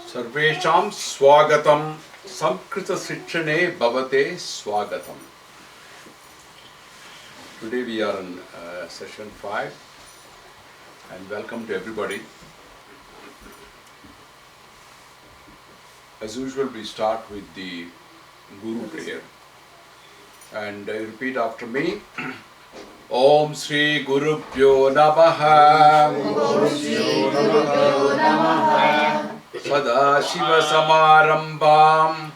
Sarvesham Swagatam Sanskrit Shikshane Bhavate Swagatam. Today we are in session 5 and welcome to everybody. As usual, we start with the Guru prayer and repeat after me. Om Sri Guru Pyo Namaha. Om Shri Gurubhyo Namaha. Sada Shiva Samarambham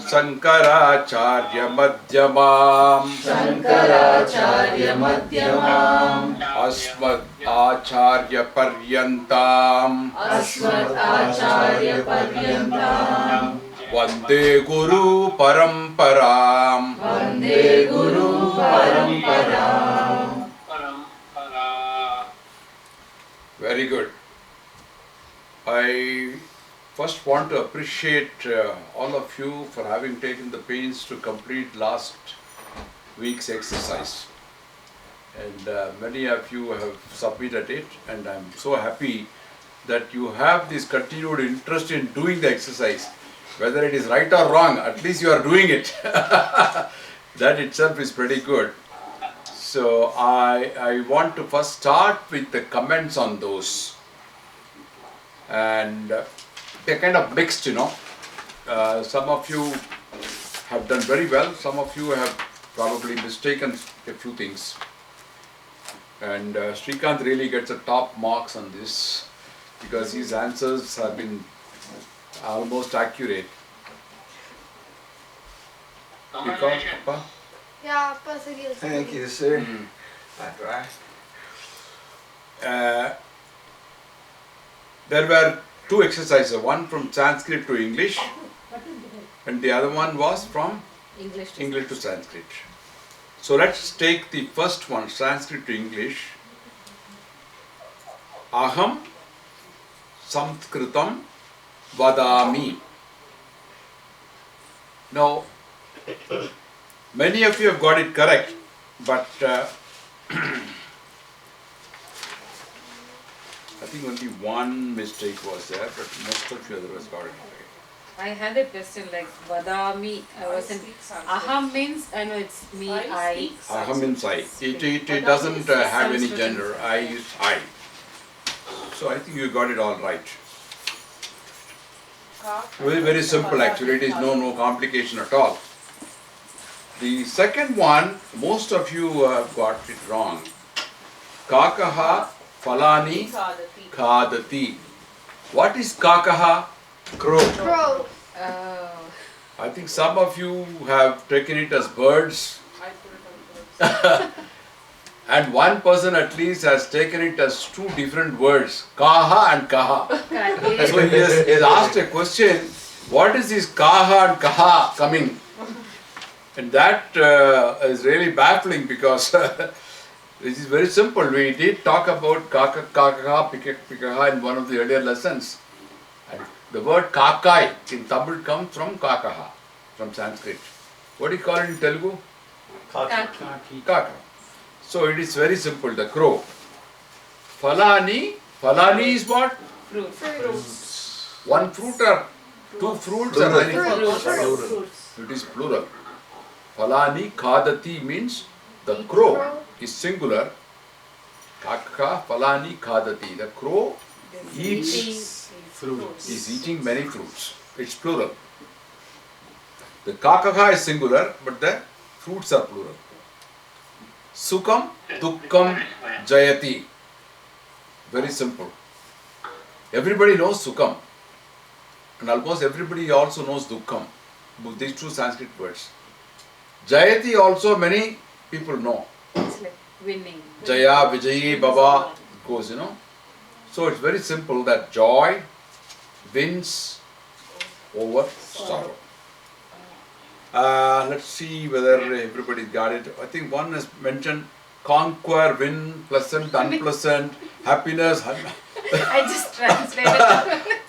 Sankaracharya Madhyamam Asmad Acharya Paryantam Vande Guru Paramparam. Very good. I first want to appreciate all of you for having taken the pains to complete last week's exercise. And many of you have submitted it, and I'm so happy that you have this continued interest in doing the exercise. Whether it is right or wrong, at least you are doing it. That itself is pretty good. So I want to first start with the comments on those. And they're kind of mixed, you know. Some of you have done very well. Some of you have probably mistaken a few things. And Srikanth really gets the top marks on this because his answers have been almost accurate. Papa? Yeah, Appa, serious. Thank you, sir. That's right. There were two exercises, one from Sanskrit to English and the other one was from English to Sanskrit. So let's take the first one, Sanskrit to English. Aham Sanskritam Vadami. Now, many of you have got it correct, but I think only one mistake was there, but most of you otherwise got it right. I had a question like Vadami. I wasn't. Aham means I know it's me. I. Aham means I. It doesn't have any gender. I is I. So I think you got it all right. Very, very simple actually. It is no complication at all. The second one, most of you got it wrong. Kakaha Falani Khadati. What is Kakaha? Crow. Crow. I think some of you have taken it as birds. And one person at least has taken it as two different words, Kaha and Kaha. So he has asked a question, what is this Kaha and Kaha coming? And that is really baffling because this is very simple. We did talk about Kaka, Kakaha, Pikaha in one of the earlier lessons. And the word Kakai in Tamil comes from Kakaha, from Sanskrit. What do you call it in Telugu? Kaka. So it is very simple, the crow. Falani is what? Fruits. One fruit or two fruits or many fruits? Fruits. It is plural. Falani Khadati means the crow is singular. Kaka Falani Khadati. The crow eats fruits. Is eating many fruits. It's plural. The Kakaha is singular, but the fruits are plural. Sukham, Dukkham, Jayati. Very simple. Everybody knows Sukham. And almost everybody also knows Dukkham. These two Sanskrit words. Jayati also many people know. It's like winning. Jaya, Vijayi, Baba goes, you know. So it's very simple that joy wins over sorrow. Let's see whether everybody got it. I think one has mentioned conquer, win, pleasant, unpleasant, happiness. I just translated.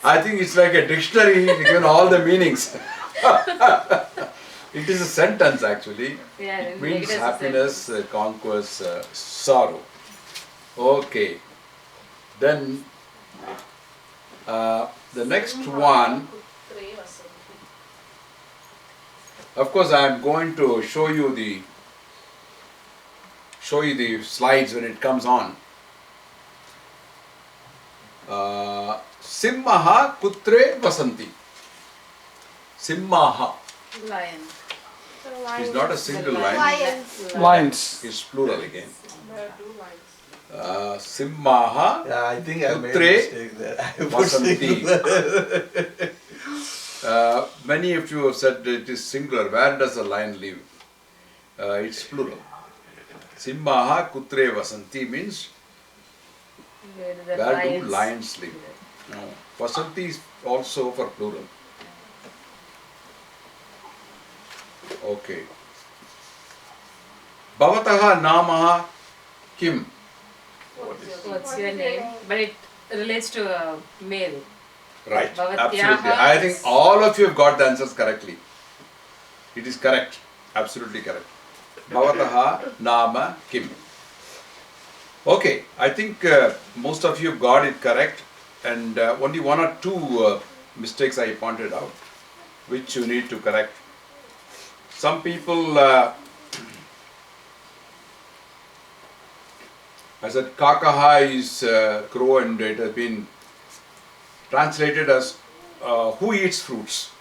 I think it's like a dictionary given all the meanings. It is a sentence actually. Yeah, It means happiness conquers sorrow. Okay. Then the next one, of course, I am going to show you the slides when it comes on. Simmaha kutre vasanti. Simmaha Lion. is not a single line. Lions. Lions. It's plural again. Simmaha Yeah, I think I made a Putre mistake there. I put vasanti. singular. Many of you have said it is singular. Where does a lion live? It's plural. Simmaha kutre vasanti means Where the where do lions lions live? No. Vasanti is also for plural. Okay. Bhavataha namaha kim? What's your name? But it relates to a male. Right. Bhavatyaha Absolutely. I think is- all of you have got the answers correctly. It is correct. Absolutely correct. Bhavataha nama kim? Okay. I think most of you have got it correct, and only one or two mistakes I pointed out, which you need to correct. Some people, I said kakaha is crow, and it has been translated as who eats fruits.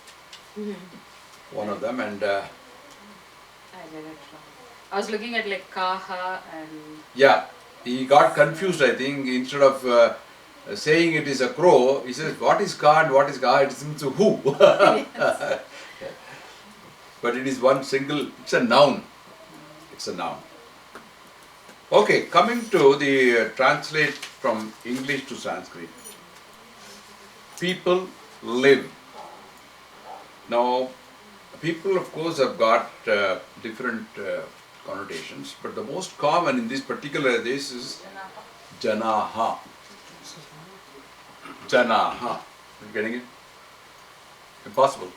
One of them, and I read it wrong. I was looking at like kaha and yeah, he got confused. I think instead of saying it is a crow, he says what is ka and what is ka. It means who. But it is one single. It's a noun. It's a noun. Okay, coming to the translate from English to Sanskrit. People live. Now, people of course have got different connotations, but the most common in this particular case is janaha. Janaha. You getting it? Impossible.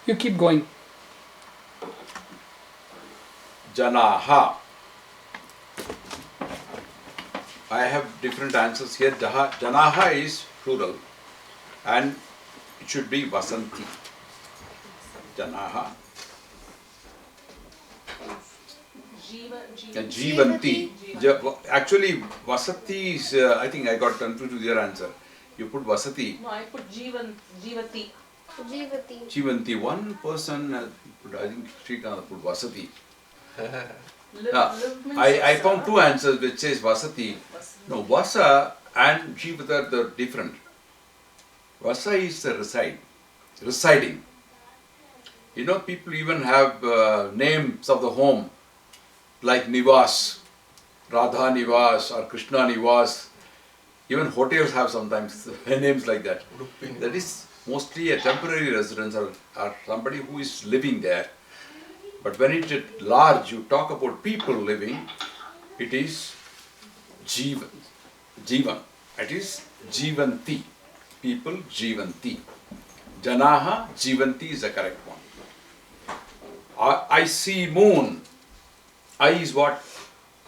You keep going. Janaha. I have different answers here. Janaha is plural and it should be vasanti. Janaha. Jivanti. Actually, vasati is, I think I got confused with your answer. You put vasati. No, I put Jivati. Jivati. Jivanti. One person, I think Srikant put vasati. Live means I found two answers which says vasati. No, vasa and jivata are different. Vasa is the residing. You know, people even have names of the home like Nivas, Radha Nivas or Krishna Nivas. Even hotels have sometimes names like that. That is mostly a temporary residence or somebody who is living there. But when it is large, you talk about people living, it is Jivan. Jivan. It is Jivanti. People Jivanti. Janaha Jivanti is the correct one. I see moon. I is what?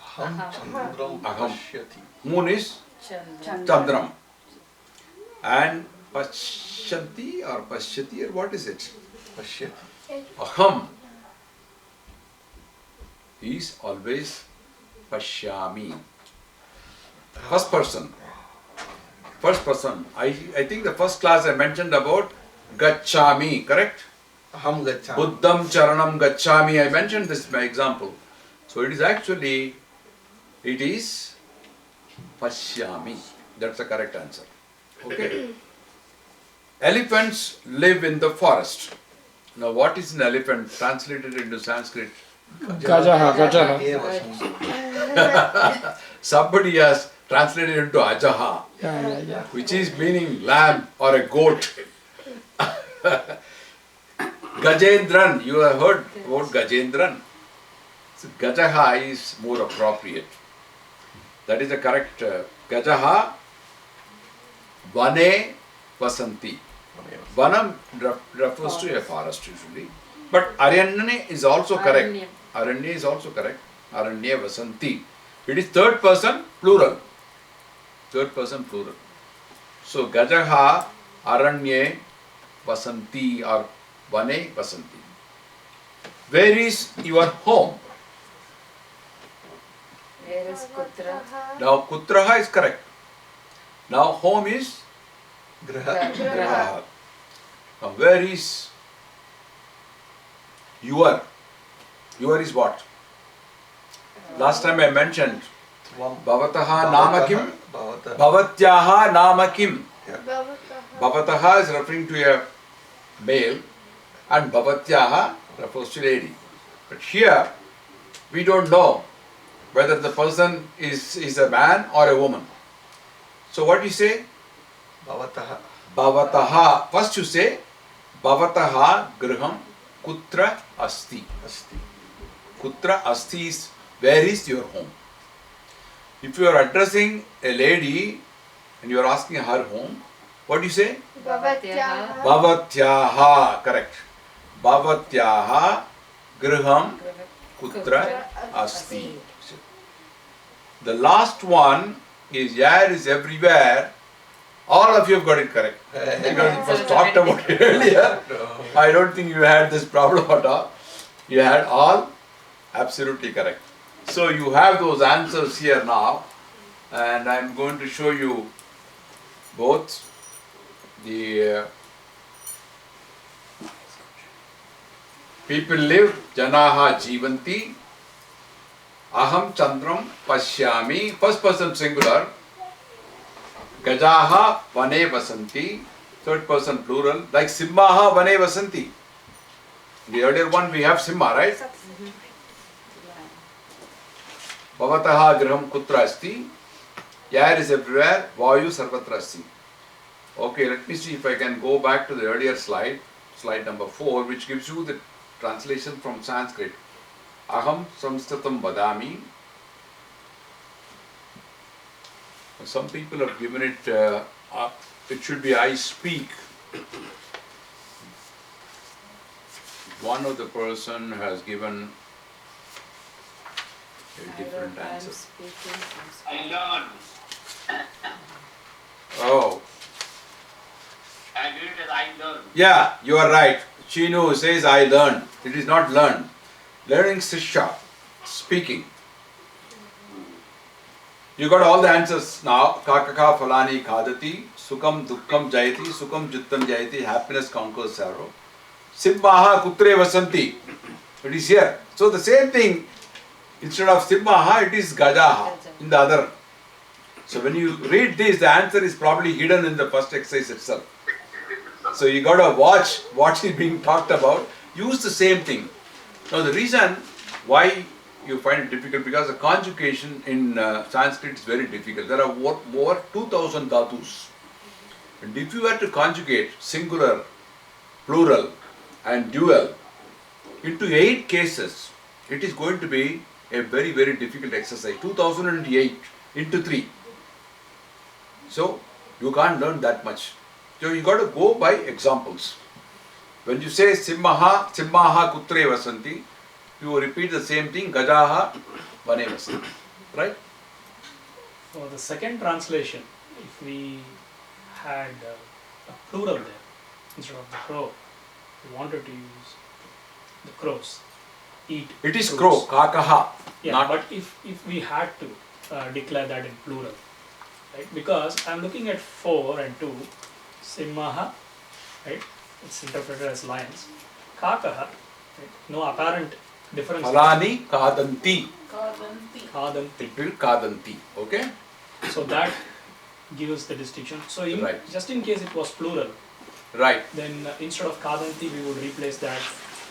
Aham chandram Aham. pashyati. Moon is Chandra. Chandram. And Pashyanti or Pashyati or what is it? Pashyati. Aham is always Pashyami. First person. First person. I think the first class I mentioned about Gacchami, correct? Aham gacchami. Buddham Charanam Gacchami. I mentioned this by example. So it is actually, it is Pashyami. That's the correct answer. Okay. Elephants live in the forest. Now what is an elephant translated into Sanskrit? Gajaha, Gajaha. Eva santi. Somebody has translated into Ajaha, Yeah. which is meaning lamb or a goat. Gajendran, you have heard about Gajendran. So Gajaha is more appropriate. That is the correct. Gajaha, Vane Vasanti. Vanam refers to a forest usually. But Aranyane is also correct. Aranyam. Aranya is also correct. Aranya Vasanti. It is third person plural. Third person plural. So Gajaha Aranye Vasanti or Vane Vasanti. Where is your home? Where is Kutra? Now Kutraha is correct. Now home is Graha. Graha. Now where is your? Your is what? Last time I mentioned Tvam. Bhavataha Nama Kim? Bhavata. Bhavatyaha Nama Kim? Bhavataha. Bhavataha is referring to a male and Bhavatyaha refers to lady. But here we don't know whether the person is a man or a woman. So what do you say? Bhavataha. Bhavataha. First you say Bhavataha Griham Kutra Asti. Asti. Kutra Asti is where is your home? If you are addressing a lady and you are asking her home, what do you say? Bhavatyaha. Bhavatyaha, correct. Bhavatyaha Griham Kutra Asti. The last one is Yar is everywhere. All of you have got it correct. Because it was talked about earlier. I don't think you had this problem at all. You had all absolutely correct. So you have those answers here now, and I'm going to show you both the people live, Janaha Jivanti, Aham Chandram Pashyami, first person singular, Gajaha Vane Vasanti, third person plural, like Simhaha Vane Vasanti. The earlier one we have Simha, right? Bhavataha Griham Kutra Asti, Yar is everywhere, Vayu Sarvatra Asti. Okay, let me see if I can go back to the earlier slide, slide number 4, which gives you the translation from Sanskrit. Aham Samstatam Vadami. Some people have given it, it should be I speak. One of the person has given a different answer. I learn. Oh, I read it as I learn. yeah, you are right. Chinu says I learned. It is not learned. Learning Sisha, speaking. You got all the answers now. Kakaka Falani Khadati, Sukam Dukkam Jayati, Sukam Juttam Jayati, happiness conquers sorrow. Simhaha Kutre Vasanti. It is here. So the same thing, instead of Simhaha, it is Gajaha in the other. So when you read this, the answer is probably hidden in the first exercise itself. So you got to watch what is being talked about. Use the same thing. Now the reason why you find it difficult, because the conjugation in Sanskrit is very difficult. There are over 2000 dhatus. And if you were to conjugate singular, plural and dual into 8 cases, it is going to be a very, very difficult exercise. 2008 into 3. So you can't learn that much. So you got to go by examples. When you say Simhaha Kutre Vasanti, you repeat the same thing, Gajaha Vane Vasanti. Right? For the second translation, if we had a plural there instead of the crow, we wanted to use the crows. Eat. It is fruits. crow, Kakaha. Yeah, not but if we had to declare that in plural, right? Because I'm looking at 4 and 2, Simhaha, right? It's interpreted as lions. Kakaha, right? No apparent difference. Falani Kadanti. Kadanti. Kadanti. It will Kadanti. Okay? So that gives the distinction. So Right. just in case it was plural, Right. then instead of Kadanti, we would replace that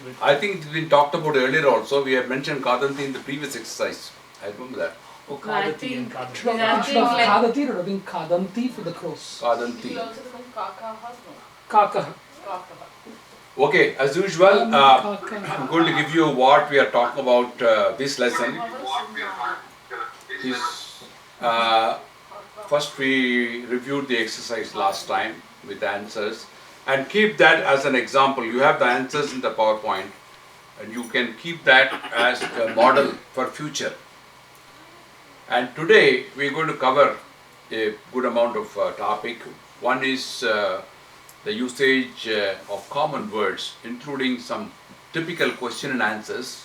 with I think it's been talked about earlier also. We have mentioned Kadanti in the previous exercise. I remember that. Kadati and Kadanti. Should Yeah, I have think like- Kadati, it would have been Kadanti for the crows. It Kadanti. will also become Kaka husband. Kaka. Kaka. Okay, as usual, Kaka. I'm going to give you what we are talking about this lesson. Is, first we reviewed the exercise last time with the answers, and keep that as an example. You have the answers in the PowerPoint, and you can keep that as a model for future. And today we're going to cover a good amount of topic. One is the usage of common words, including some typical question and answers,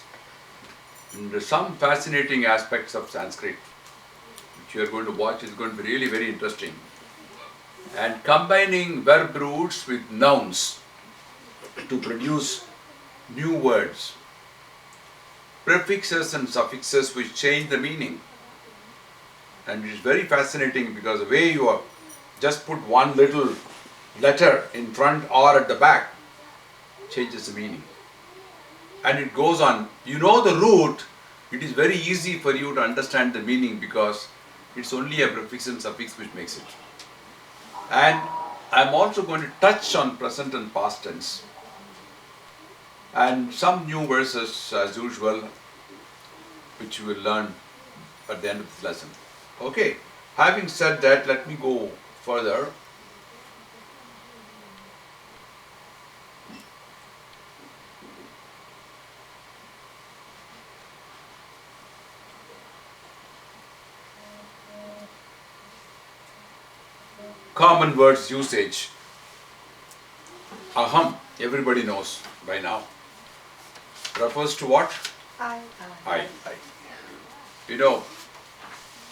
and some fascinating aspects of Sanskrit, which you are going to watch. Is going to be really very interesting. And combining verb roots with nouns to produce new words, prefixes and suffixes which change the meaning. And it is very fascinating because the way you are just put one little letter in front or at the back changes the meaning. And it goes on. You know the root, it is very easy for you to understand the meaning because it's only a prefix and suffix which makes it. And I'm also going to touch on present and past tense. And some new verses as usual, which you will learn at the end of this lesson. Okay, having said that, let me go further. Common words usage. Aham, everybody knows by now. Refers to what? I. I. You know,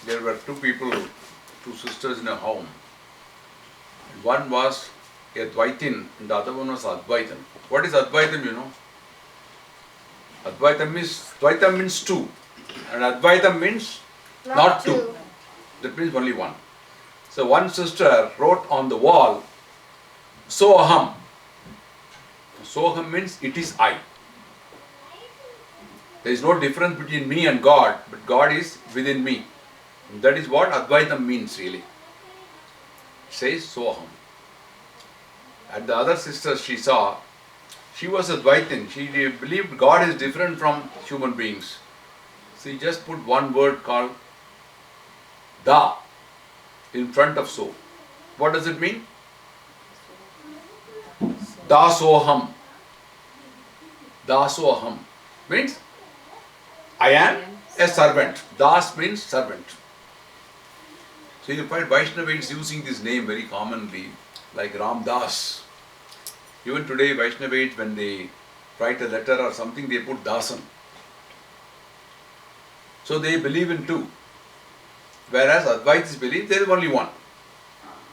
there were two sisters in a home. One was Advaitin and the other one was Advaitam. What is Advaitam, you know? Advaitam means two. And Advaitam means not two. That means only one. So one sister wrote on the wall, Soham. Soham means it is I. There is no difference between me and God, but God is within me. And that is what Advaitam means really. It says Soham. And the other sister she saw, she was Advaitin. She believed God is different from human beings. So she just put one word called Da in front of So. What does it mean? Dasoham. Dasoham means I am a servant. Das means servant. So you find Vaishnavites using this name very commonly, like Ram Das. Even today Vaishnavites, when they write a letter or something, they put Dasan. So they believe in two. Whereas Advaitis believe there is only one.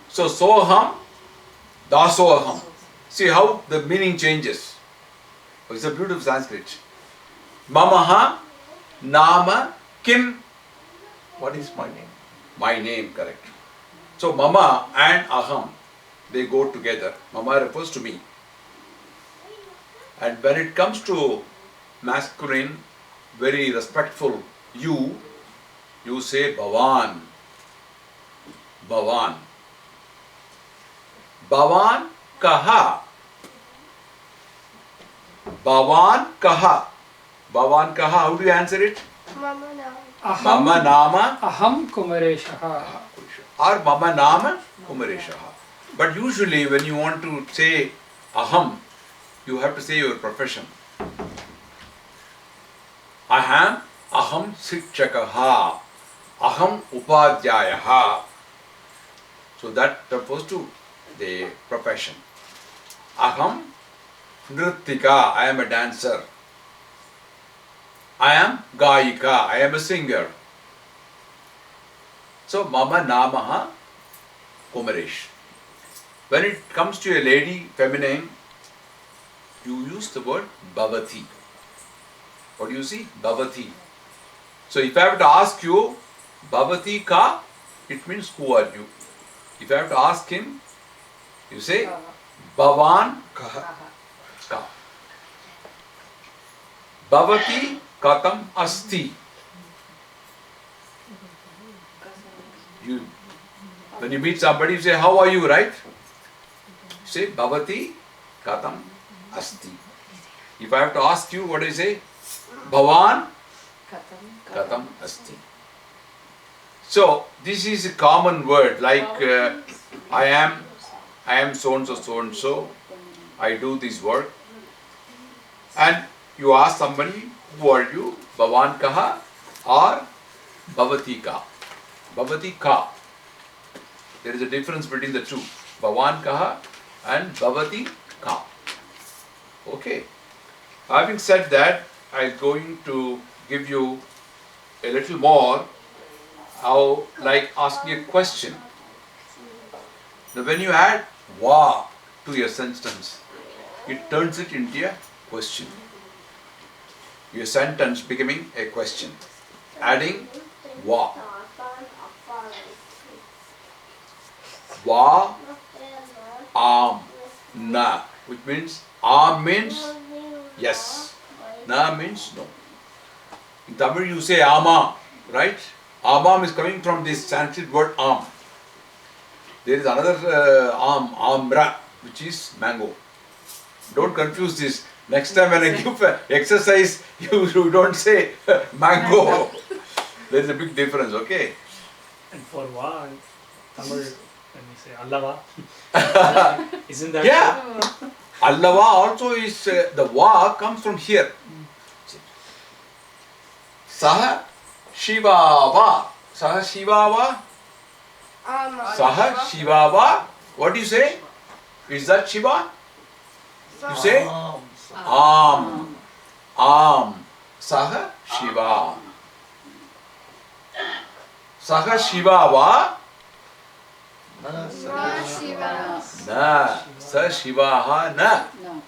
So Soham, Dasoham. See how the meaning changes. It's a beautiful Sanskrit. Mamaha, Nama, Kim. What is my name? My name, correct. So Mama and Aham, they go together. Mama refers to me. And when it comes to masculine, very respectful you say Bhavan. Bhavan. Bhavan kaha. Bhavan kaha. Bhavan kaha. How do you answer it? Mama now. Mama nama Aham Kumareshaha. or Mama nama Kumareshaha. But usually when you want to say Aham, you have to say your profession. Aham Sikshakaha. Aham Upadhyayaha. So that refers to the profession. Aham Nrittika. I am a dancer. I am Gayika. I am a singer. So Mama Namaha Kumaresh. When it comes to a lady, feminine, you use the word Bhavati. What do you see? Bhavati. So if I have to ask you, Bhavati ka, it means who are you? If I have to ask him, you say Bhavan Kaha. ka. Bhavati katam asti. When you meet somebody, you say, how are you, right? You say Bhavati katam asti. If I have to ask you, what do you say? Bhavan katam asti. So this is a common word like I am so and so, I do this work. And you ask somebody, who are you? Bhavan kaha or Bhavati ka. Bhavati ka. There is a difference between the two. Bhavan kaha and Bhavati ka. Okay. Having said that, I'm going to give you a little more, how like asking a question. Now when you add va to your sentence, it turns it into a question. Your sentence becoming a question. Adding va. Va, am, na. Which means am means yes. Na means no. In Tamil you say ama, right? Amam is coming from this Sanskrit word am. There is another amra, which is mango. Don't confuse this. Next time when I give exercise, you don't say mango. There is a big difference, okay? And for va, in Tamil, when we say allava, isn't that Yeah. Allava also is, the va comes from here. Saha Shivava. Saha Shivava. Saha Shivava. What do you say? Is that Shiva? You say? Am. Saha Shiva. Saha Shivava. Na Na. Sa Shivaha na. No.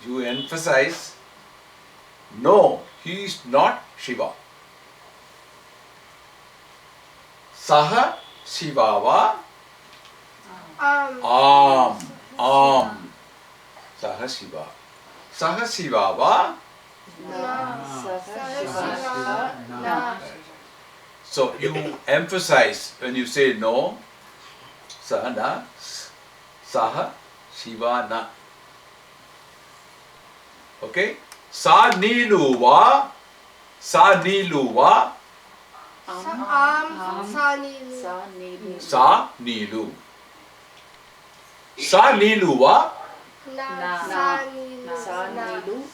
You emphasize, no, he is not Shiva. Saha Shivava. Am. Saha Shiva. Saha Shivava. So you emphasize when you say no, saha na, saha Shiva na. Okay? Sa niluva, sa niluva, sa nilu. Sa niluva,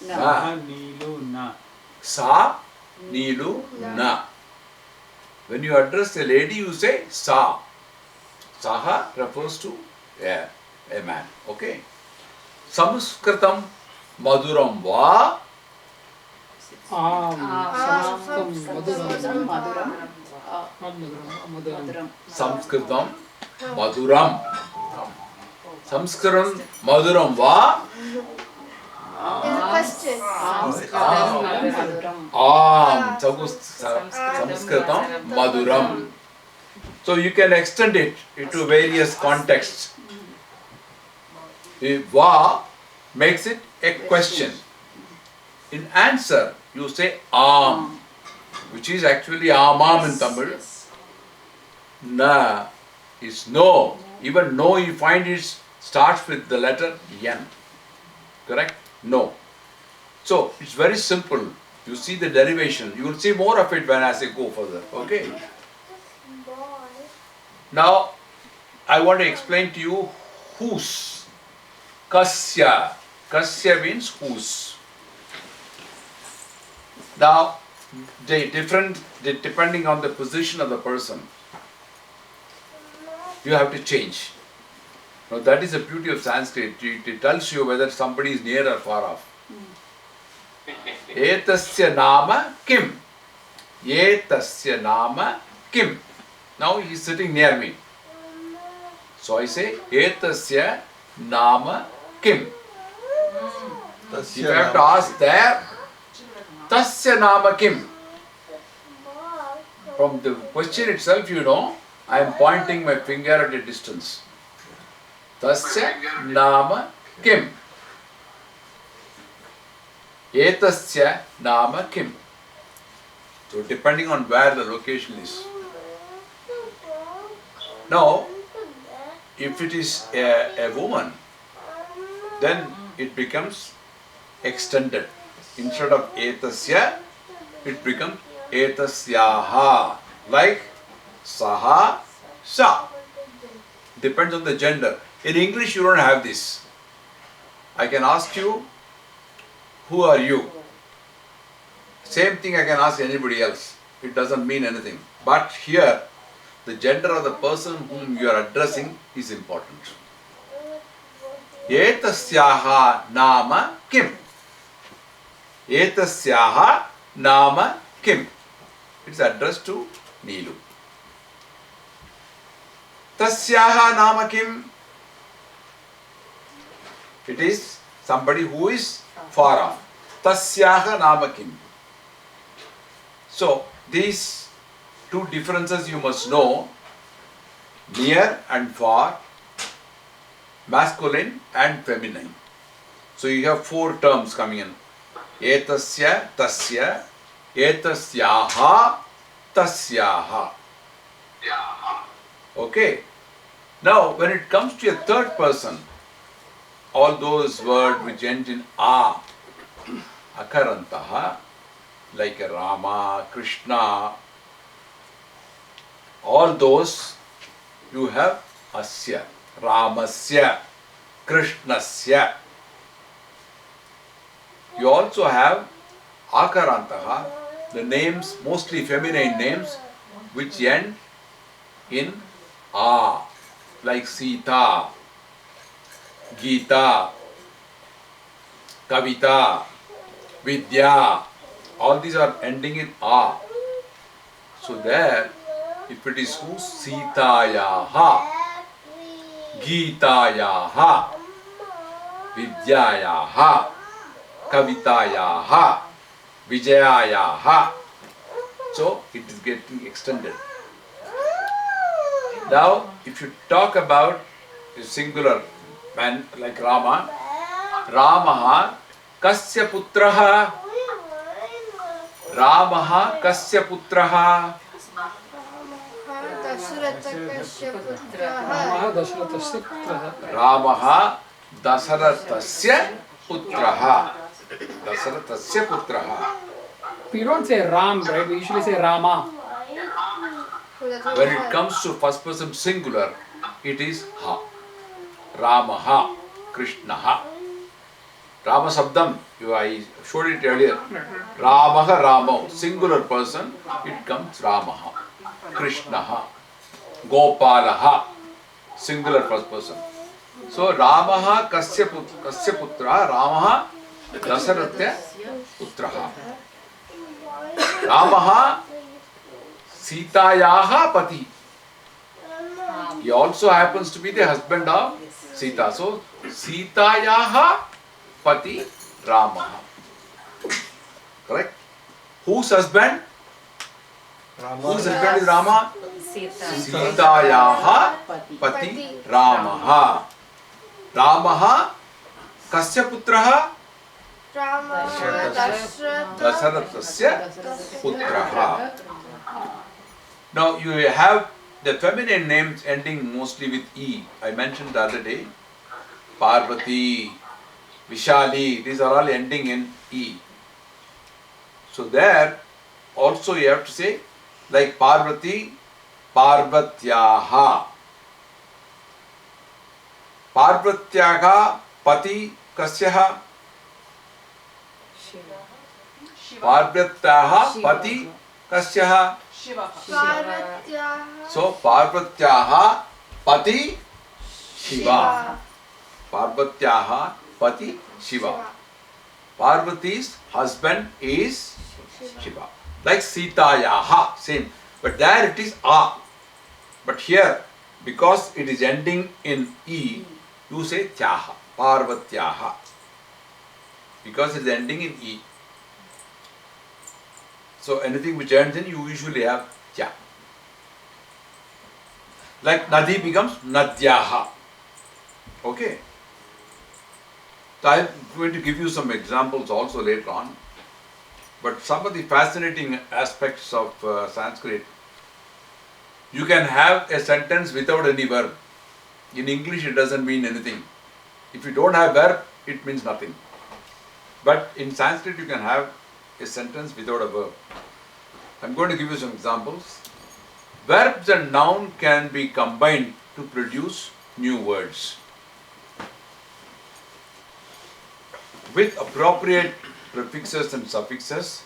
Saha nilu na. sa nilu na. When you address a lady, you say sa. Saha refers to a man. Okay? Samskritam maduram va. Maduram. Samskritam maduram. Samskaram maduram va. Samskritam maduram. So you can extend it into various contexts. Va makes it a question. In answer, you say am, which is actually amam in Tamil. Na is no. Even no, you find it starts with the letter N. Correct? No. So it's very simple. You see the derivation. You will see more of it when as I go further. Okay? Now, I want to explain to you whose. Kasya. Kasya means whose. Now, depending on the position of the person, you have to change. Now, that is the beauty of Sanskrit. It tells you whether somebody is near or far off. Etasya nama kim. Etasya nama kim. Now he is sitting near me. So I say, Etasya nama kim. If you have to ask there, Tasya nama kim. From the question itself, you know, I am pointing my finger at a distance. Tasya nama kim. Etasya nama kim. So depending on where the location is. Now, if it is a woman, then it becomes extended. Instead of etasya, it becomes etasyaha. Like saha, sa. Depends on the gender. In English, you don't have this. I can ask you, who are you? Same thing I can ask anybody else. it doesn't mean anything. But here, the gender of the person whom you are addressing is important. Etasyaha nama kim? Etasyaha nama kim? It's addressed to Neelu. Tasyaha nama kim? It is somebody who is far off. Tasyaha nama kim? So, these two differences you must know: near and far, masculine and feminine. So, you have four terms coming in. Etasya, tasya, etasyaha, tasyaha. Okay. Now, when it comes to a third person, all those words which end in a, akarantaha, like Rama, Krishna, all those you have asya, Ramasya, Krishnasya. You also have akarantaha, the names, mostly feminine names, which end in a, like Sita, Gita, Kavita, Vidya. All these are ending in a. So there, if it is who? Sitayaha, Gitayaha, Vidyayaha, Kavitayaha, Vijayayaha. So it is getting extended. Now, if you talk about a singular man like Rama, Ramaha kasya putraha? Ramaha kasya putraha? दशरथस्य पुत्रः रामः दशरथस्य पुत्रः Ramaha Dasarathasya putraha. Dasarathasya putraha. We don't say Ram, right? We usually say Rama. When it comes to first person singular, it is ha. Ramaha, Krishnaha. Rama Sabdam, I showed it earlier. Ramaha, Ramo, singular person, it comes Ramaha. Krishnaha. Gopalaha, singular first person. So Ramaha kasya putra, Ramaha Dasaratya putraha. Ramaha Sitayaha pati. He also happens to be the husband of Sita. So Sitayaha pati Ramaha. Correct? Whose husband? Whose husband is Rama? Sitayaha pati Ramaha. Ramaha kasya putraha? Dasarathasya putraha. Now you have the feminine names ending mostly with E. I mentioned the other day. Parvati, Vishali, these are all ending in E. So there also you have to say like Parvati, Parvatyaha. Parvatyaha pati kasyaha? Parvatyaha pati kasyaha? Shiva. So Parvatyaha pati Shiva. Parvatyaha pati Shiva. Parvati's husband is Shiva. Like Sitayaha, same. But there it is A. But here, because it is ending in E, you say Tyaha, Parvatyaha. Because it is ending in E. So anything which ends in, you usually have Tya. Like Nadi becomes Nadyaha. Okay. So I am going to give you some examples also later on. But some of the fascinating aspects of Sanskrit, you can have a sentence without any verb. In English, it doesn't mean anything. If you don't have verb, it means nothing. But in Sanskrit, you can have a sentence without a verb. I'm going to give you some examples. Verbs and noun can be combined to produce new words. With appropriate prefixes and suffixes,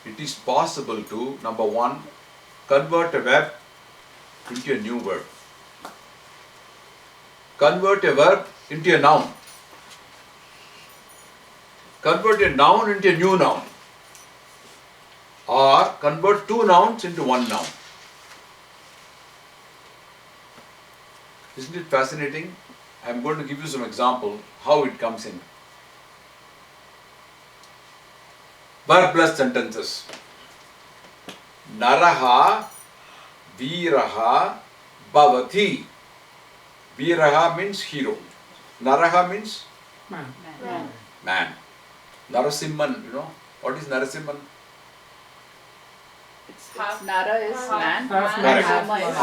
it is possible to, number one, convert a verb into a new word. Convert a verb into a noun. Convert a noun into a new noun. Or convert two nouns into one noun. Isn't it fascinating? I am going to give you some example how it comes in. Verbless sentences. Naraha Veeraha Bhavati. Veeraha means hero. Naraha means Man. man. Narasimhan, you know. What is Narasimhan? Half- Nara is man. Half man, man. half Rama is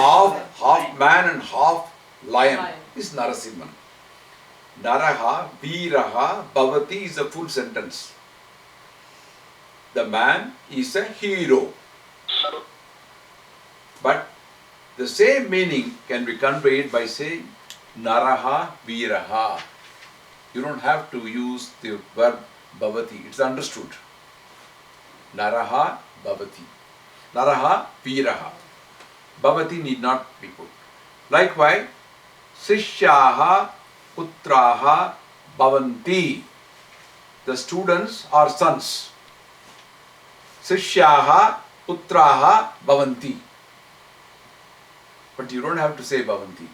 Half man and half lion is Narasimhan. Naraha Veeraha Bhavati is a full sentence. The man is a hero. But the same meaning can be conveyed by saying Naraha Veeraha. You don't have to use the verb Bhavati. It's understood. Naraha Bhavati. Naraha Veeraha. Bhavati need not be put. Likewise, Sishyaha Putraha Bhavanti. The students are sons. Sishyaha Putraha Bhavanti. But you don't have to say Bhavanti.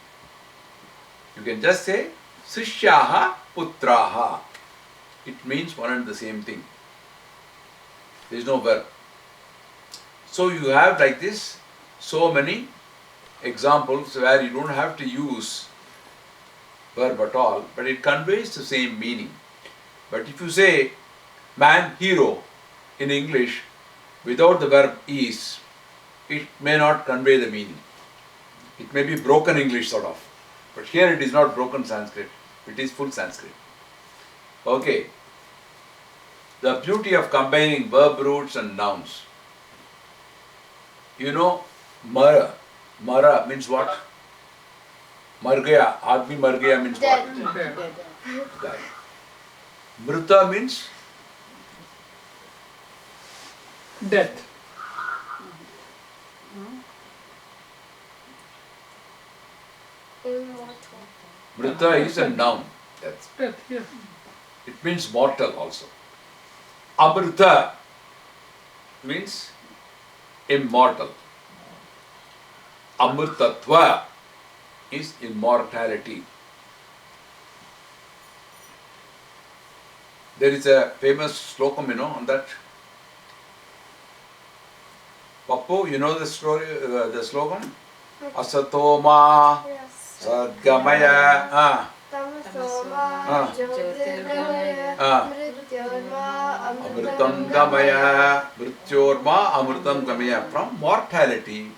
You can just say Sishyaha Putraha. It means one and the same thing. There is no verb. So you have like this so many examples where you don't have to use verb at all, but it conveys the same meaning. But if you say man, hero in English without the verb is, it may not convey the meaning. It may be broken English sort of. But here it is not broken Sanskrit. It is full Sanskrit. Okay. The beauty of combining verb roots and nouns. You know, mara. Mara means what? Mar gaya. Aadmi mar gaya means what? Died. Mrita means Death. Immortal. Mrita is a noun. That's, Death, yeah. it means mortal also. Amrita means immortal. Amrtatva is immortality. There is a famous slokam, you know, on that. Pappu, you know the story, the slogan? Asatoma Yes. Sadgamaya. Tamasoma Jyotirgamaya Mrityorma Amritam Gamaya. Mrityorma Amritam Gamaya. From mortality,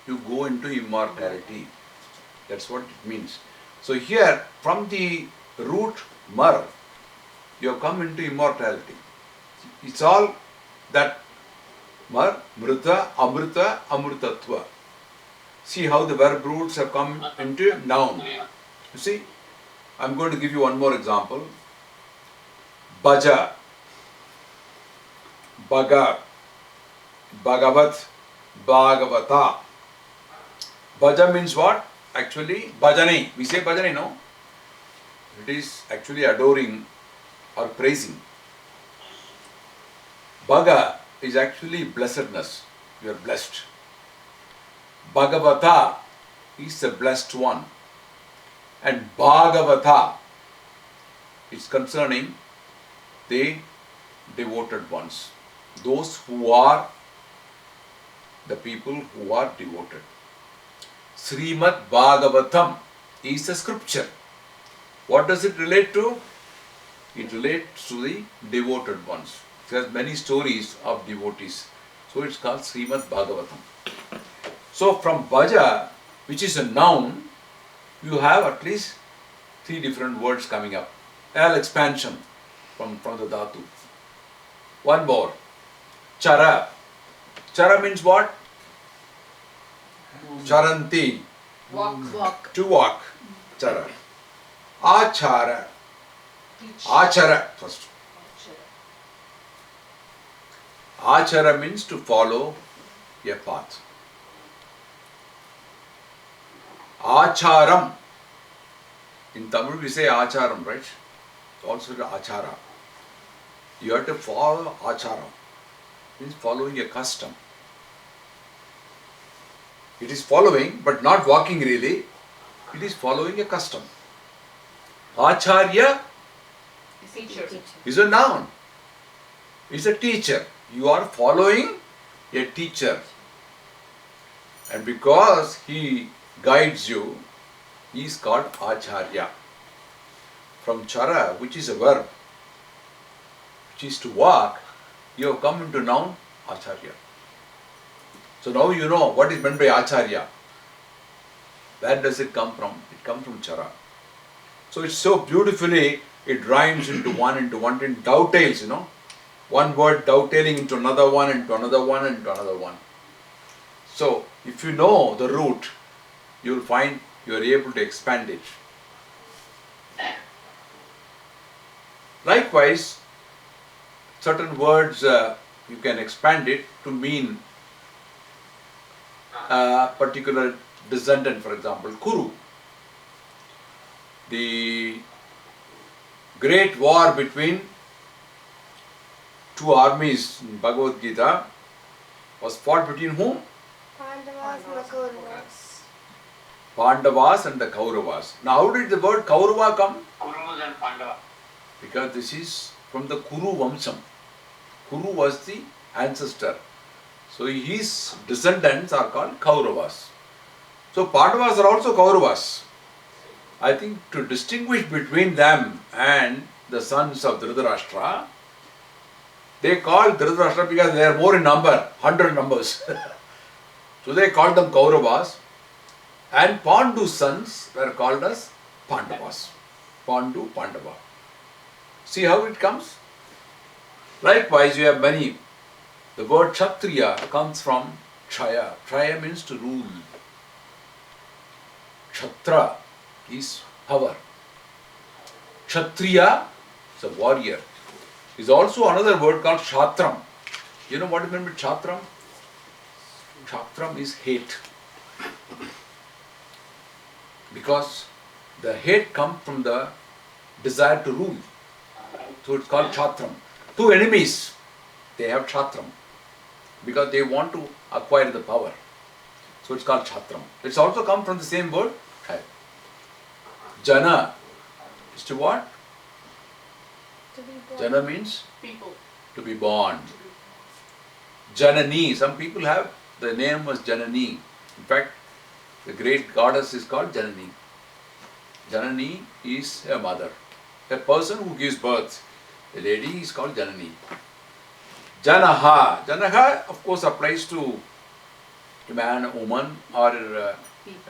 you go into immortality. That's what it means. So here, from the root mar, you have come into immortality. It's all that mar, mrita, amrita, amritatva. See how the verb roots have come into noun. You see, I'm going to give you one more example. Bhaja, Bhaga, Bhagavat, Bhagavata. Bhaja means what? Actually, bhajani. We say bhajani, no? It is actually adoring or praising. Bhaga is actually blessedness. You are blessed. Bhagavata is the blessed one. And Bhagavata is concerning the devoted ones. Those who are the people who are devoted. Srimad Bhagavatam is a scripture. What does it relate to? It relates to the devoted ones. It has many stories of devotees. So it's called Srimad Bhagavatam. So from Bhaja, which is a noun, you have at least 3 different words coming up. L expansion from the dhatu. One more. Chara. Chara means what? Charanti. Walk. To walk. Chara. Achara. Teach. Achara first. Achara means to follow a path. Acharam. In Tamil we say acharam, right? Also achara. You have to follow achara. Means following a custom. It is following, but not walking really. It is following a custom. Acharya Teacher. is a noun. Is a teacher. You are following a teacher. And because he guides you, he is called Acharya. From chara, which is a verb, which is to walk, you have come into noun Acharya. So now you know what is meant by Acharya. Where does it come from? It comes from chara. So it's so beautifully, it rhymes into one, and dovetails, you know. One word dovetailing into another one, into another one, into another one. So if you know the root, you will find you are able to expand it. Likewise, certain words you can expand it to mean a particular descendant, for example, Kuru. The great war between two armies in Bhagavad Gita was fought between whom? Pandavas and Kauravas. Pandavas and the Kauravas. Now how did the word Kaurava come? Kurus and Pandava. Because this is from the Kuru Vamsam. Kuru was the ancestor. So his descendants are called Kauravas. So Pandavas are also Kauravas. I think to distinguish between them and the sons of Dhritarashtra, they called Dhritarashtra because they are more in number, 100 numbers. So they called them Kauravas. And Pandu's sons were called as Pandavas. Pandu, Pandava. See how it comes? Likewise, you have many. The word Kshatriya comes from Kshaya. Kshaya means to rule. Kshatra is power. Kshatriya is a warrior. Is also another word called Kshatram. You know what is meant by Kshatram? Kshatram is hate. Because the hate comes from the desire to rule. So it's called Kshatram. Two enemies, they have Kshatram. Because they want to acquire the power. So it's called Kshatram. It's also come from the same word, Kshaya. Jana is to what? To be born. Jana means People. to be born. Janani, some people have the name was Janani. In fact, the great goddess is called Janani. Janani is a mother. A person who gives birth. A lady is called Janani. Janaha. Janaha, of course, applies to a man, a woman, or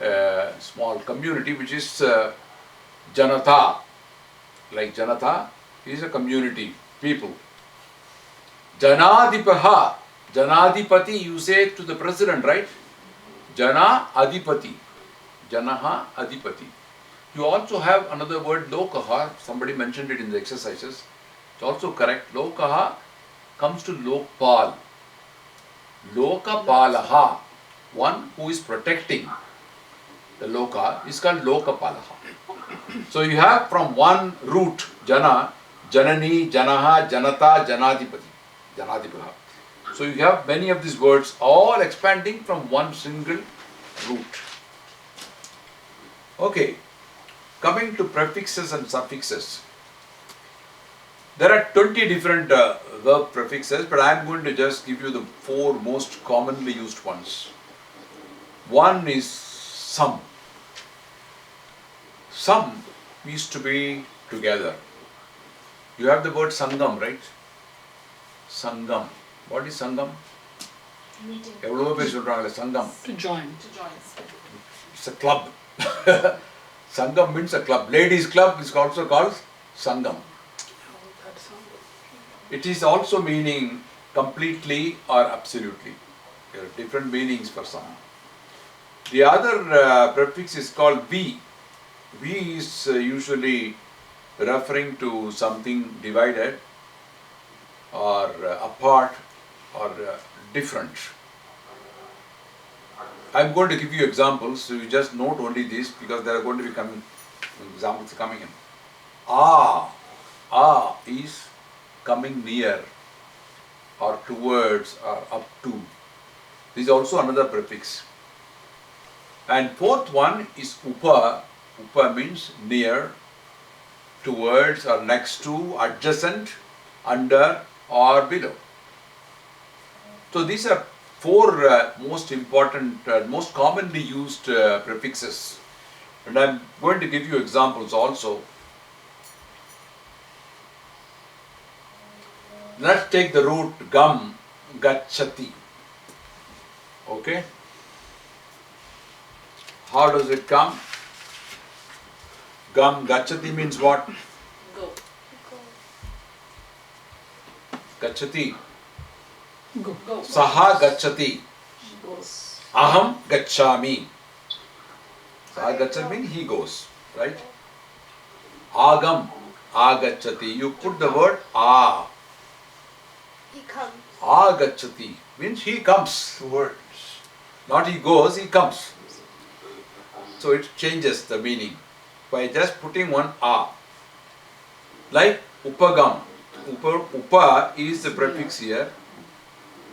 a small community, which is Janata. Like Janata is a community, people. Janadipaha. Janadipati, you say to the president, right? Jana Adipati. Janaha Adipati. You also have another word, Lokaha. Somebody mentioned it in the exercises. It's also correct. Lokaha comes to Lokpal. Lokapalaha. One who is protecting the Loka is called Lokapalaha. So you have from one root, Jana, Janani, Janaha, Janata, Janadipati. Janadipaha. So you have many of these words all expanding from one single root. Okay, coming to prefixes and suffixes. There are 20 different verb prefixes, but I am going to just give you the 4 most commonly used ones. One is some. Some means to be together. You have the word Sangam, right? Sangam. What is Sangam? Meeting. எவ்வளவோ பேர் சொல்றாங்களே Sangam. To join. To join. It's a club. Sangam means a club. Ladies club is also called Sangam. It is also meaning completely or absolutely. There are different meanings for some. The other prefix is called V. V is usually referring to something divided or apart are different. I'm going to give you examples, so you just note only this because there are going to be examples coming in. A is coming near or towards or up to. This is also another prefix. And fourth one is upa. Upa means near, towards or next to, adjacent, under or below. So these are four most important, most commonly used prefixes. And I'm going to give you examples also. Let's take the root gam, gacchati. Okay? How does it come? Gam, gacchati means what? Go. Gacchati. Go. Go. Saha gacchati. Goes. Aham gacchami. Saha gacchati means he goes, right? Agam, agacchati. You put the word a. He comes. Agacchati means he comes. Towards. Not he goes, he comes. So it changes the meaning by just putting one a. Like upagam. Upa is the prefix here.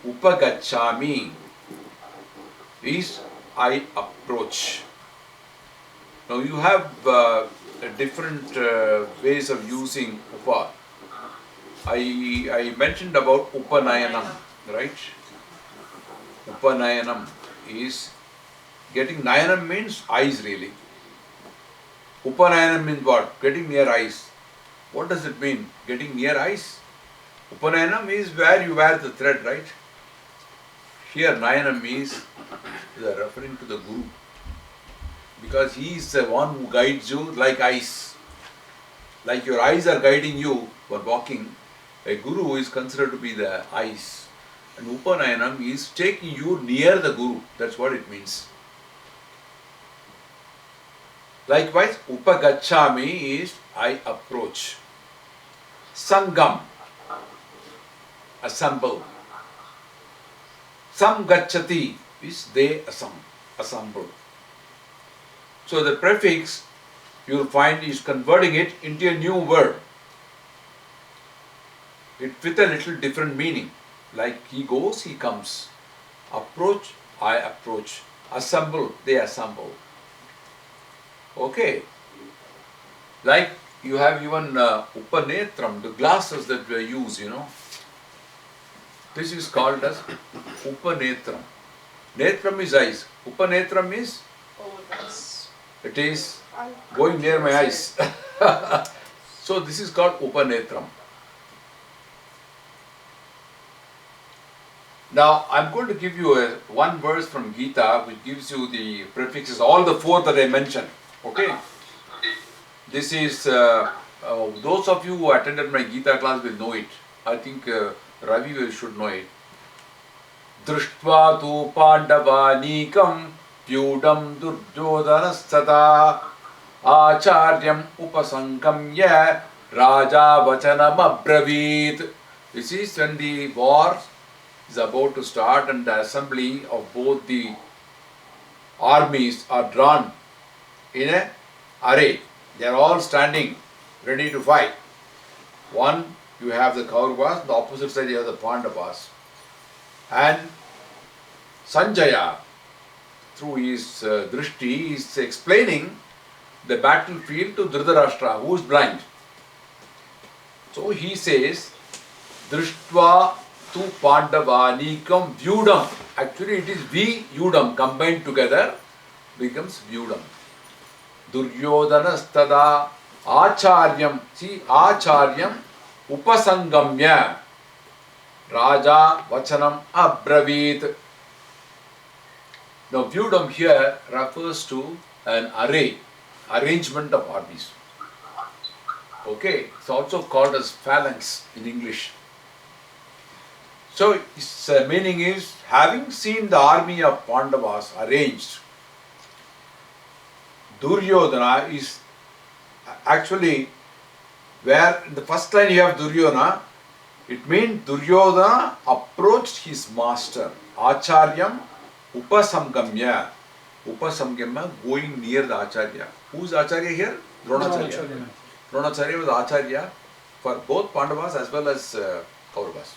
Upagacchami is I approach. Now you have different ways of using upa. I mentioned about upanayanam, right? Upanayanam is getting, nayanam means eyes really. Upanayanam means what? Getting near eyes. What does it mean? Getting near eyes? Upanayanam is where you wear the thread, right? Here nayanam is they are referring to the Guru. Because he is the one who guides you like eyes. Like your eyes are guiding you for walking, a Guru is considered to be the eyes. And Upanayanam is taking you near the Guru. That's what it means. Likewise, Upagacchami is I approach. Sangam, assemble. Samgacchati is they assemble. So the prefix you will find is converting it into a new word. It with a little different meaning. Like he goes, he comes. Approach, I approach. Assemble, they assemble. Okay. Like you have even upanetram, the glasses that we use, This is called as upanetram. Netram is eyes. Upanetram is, it is going near my eyes. So this is called upanetram. Now I'm going to give you one verse from Gita which gives you the prefixes, all the four that I mentioned. Okay? This is, those of you who attended my Gita class will know it. I think Ravi should know it. Drishtva tu pandavanikam pyudam durjodhanastata acharyam upasankamya raja vachanam abravit. This is when the war is about to start and the assembly of both the armies are drawn in an array. They are all standing ready to fight. One, you have the Kauravas, on the opposite side you have the Pandavas. And Sanjaya, through his drishti, is explaining the battlefield to Dhritarashtra, who is blind. So he says, Drishtva tu Pandavanikam Vyudam. Actually it is Vyudam combined together becomes Vyudam. Duryodhanastada Acharyam. See, Acharyam Upasangamya Raja Vachanam Abravit. Now Vyudam here refers to an array, arrangement of armies. Okay, it's also called as phalanx in English. So its meaning is, having seen the army of Pandavas arranged, Duryodhana is actually where in the first line you have Duryodhana, It means Duryodhana approached his master, Acharyam Upasamgamya. Upasamgamya, going near the Acharya. Who is Acharya here? Dronacharya. Dronacharya was Acharya for both Pandavas as well as Kauravas.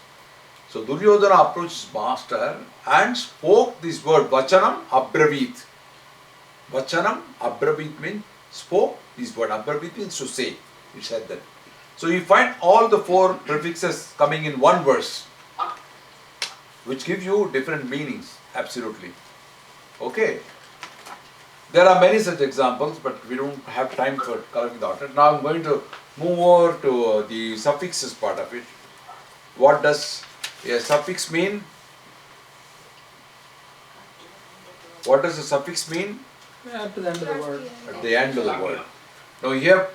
So Duryodhana approached his master and spoke this word, Vachanam Abravit. Vachanam Abravit means spoke this word. Abravit means to say. It said that. So you find all the four prefixes coming in one verse, which give you different meanings, absolutely. Okay. There are many such examples, but we don't have time for covering the order. Now I'm going to move over to the suffixes part of it. What does a suffix mean? What does a suffix mean? At the end of the word. At the end of the word. Now here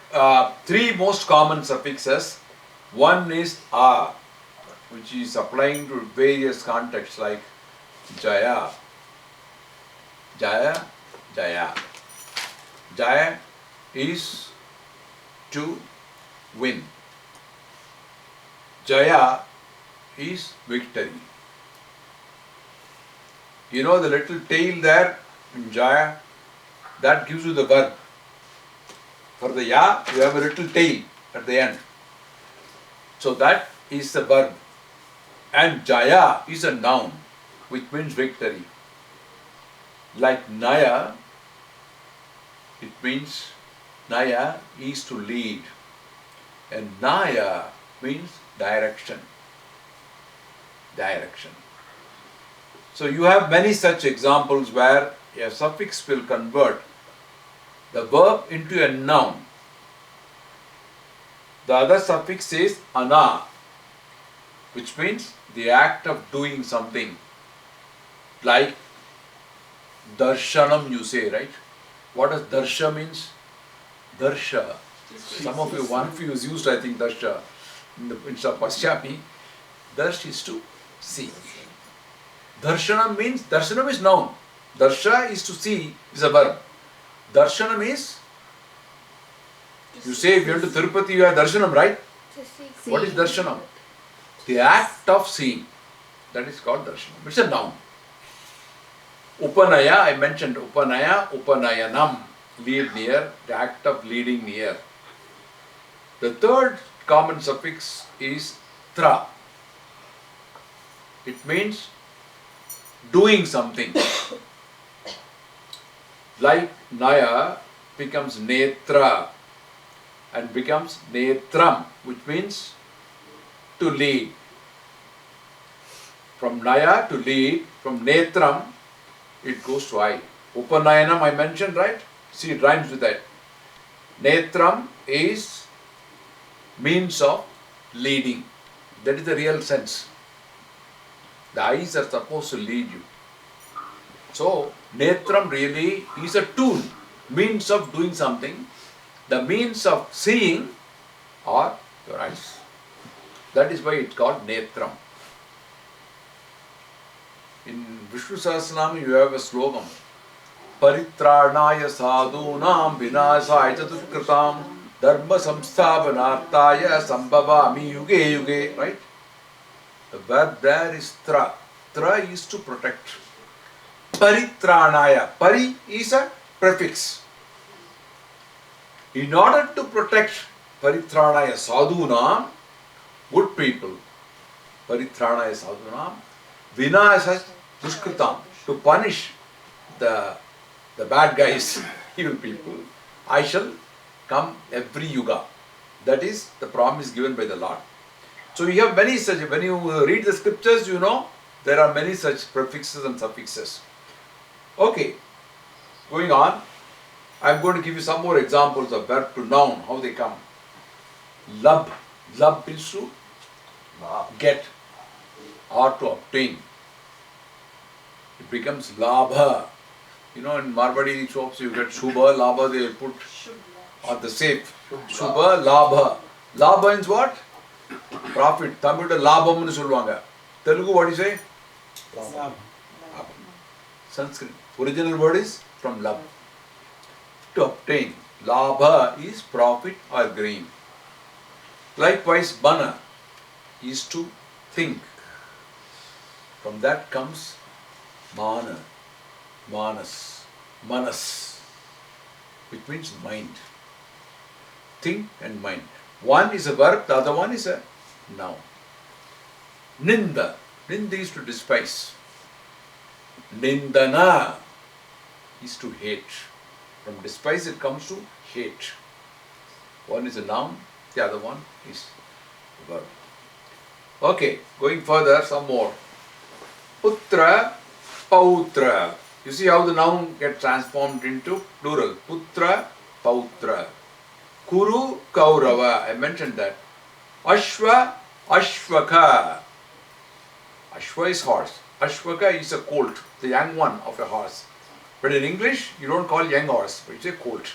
three most common suffixes. One is a, which is applying to various contexts like jaya, jaya, jaya. Jaya is to win. Jaya is victory. You know the little tail there in jaya, that gives you the verb. For the ya, you have a little tail at the end. So that is the verb. And jaya is a noun, which means victory. Like naya, it means naya is to lead. And naya means direction. Direction. So you have many such examples where a suffix will convert the verb into a noun. The other suffix is ana, which means the act of doing something. Like darshanam you say, right? What does darsha means? Darsha. Some of you, one of you has used, I think, darsha in some Paschami. Darsh is to see. Darshanam means, darshanam is noun. Darsha is to see, is a verb. Darshanam is, you say if you went to Tirupati, you have darshanam, right? To see. What is darshanam? The act of seeing. That is called darshanam. It's a noun. Upanaya, I mentioned upanaya, upanayanam, lead near, the act of leading near. The third common suffix is tra. It means doing something. Like naya becomes netra and becomes netram, which means to lead. From naya to lead, from netram it goes to eye. Upanayanam I mentioned, right? See, it rhymes with that. Netram is means of leading. That is the real sense. The eyes are supposed to lead you. So, netram really is a tool, means of doing something. The means of seeing are your eyes. That is why it's called netram. In Vishnu Sahasranam you have a slogan. Paritranaya sadhunam vinasaya chaturkritam dharma samsthapanarthaya sambhavami yuge yuge. Right? The verb there is tra. Tra is to protect. Paritranaya. Pari is a prefix. In order to protect paritranaya sadhunam, good people, paritranaya sadhunam, vinasaya dushkritam, to punish the bad guys, evil people, I shall come every yuga. That is the promise given by the Lord. So you have many such, when you read the scriptures, you know, there are many such prefixes and suffixes. Okay, going on, I am going to give you some more examples of verb to noun, how they come. Lab. Lab means to get or to obtain. It becomes labha. You know, in Marwadi shops you get shubha, labha, they put on the safe. Shubha, labha. Labha means what? Profit. Tamil labham nu solvanga. Telugu, what do you say? Labham. Sanskrit. Original word is from lab. To obtain. Labha is profit or gain. Likewise, bana. is to think. From that comes mana, manas, manas, which means mind. Think and mind. One is a verb, the other one is a noun. Ninda. Ninda is to despise. Nindana is to hate. From despise it comes to hate. One is a noun, the other one is a verb. Okay, going further, some more. Putra, pautra. You see how the noun gets transformed into plural. Putra, pautra. Kuru, kaurava. I mentioned that. Ashva, ashvaka. Ashva is horse. Ashvaka is a colt, the young one of a horse. But in English, you don't call young horse, but it's a colt.